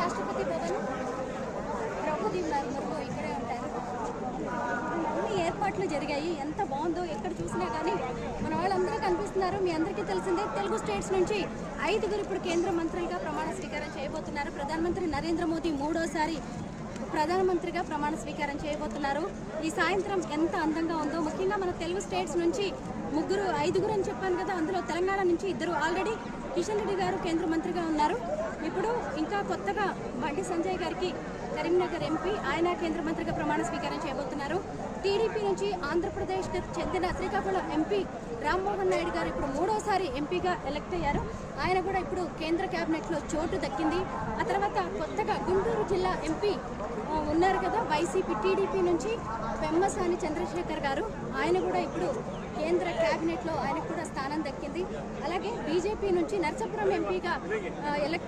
రాష్ట్రపతి భవన్ ద్రౌపది ముర్ము ఇక్కడే ఉంటారు. అన్ని ఏర్పాట్లు జరిగాయి. ఎంత బాగుందో ఎక్కడ చూసినా కానీ మన వాళ్ళందరూ కనిపిస్తున్నారు. మీ అందరికీ తెలిసిందే, తెలుగు స్టేట్స్ నుంచి 5గురు ఇప్పుడు కేంద్ర మంత్రులుగా ప్రమాణ స్వీకారం చేయబోతున్నారు. ప్రధానమంత్రి నరేంద్ర మోదీ మూడోసారి ప్రధానమంత్రిగా ప్రమాణ స్వీకారం చేయబోతున్నారు. ఈ సాయంత్రం ఎంత అందంగా ఉందో, ముఖ్యంగా మన తెలుగు స్టేట్స్ నుంచి 5గురు అని చెప్పాను కదా, అందులో తెలంగాణ నుంచి 2 ఆల్రెడీ కిషన్ రెడ్డి గారు కేంద్ర మంత్రిగా ఉన్నారు. ఇప్పుడు ఇంకా కొత్తగా బండి సంజయ్ గారికి కరీంనగర్ ఎంపీ, ఆయన కేంద్ర మంత్రిగా ప్రమాణ స్వీకారం చేయబోతున్నారు. టీడీపీ నుంచి ఆంధ్రప్రదేశ్కి చెందిన శ్రీకాకుళం ఎంపీ రామ్మోహన్ నాయుడు గారు ఇప్పుడు 3వసారి ఎంపీగా ఎలక్ట్ అయ్యారు. ఆయన కూడా ఇప్పుడు కేంద్ర కేబినెట్లో చోటు దక్కింది. ఆ తర్వాత కొత్తగా గుంటూరు జిల్లా ఎంపీ ఉన్నారు కదా, వైసీపీ టీడీపీ నుంచి పెమ్మసాని చంద్రశేఖర్ గారు, ఆయన కూడా ఇప్పుడు కేంద్ర కేబినెట్లో ఆయనకు కూడా స్థానం దక్కింది. అలాగే బీజేపీ నుంచి నర్సాపురం ఎంపీగా ఎలక్ట్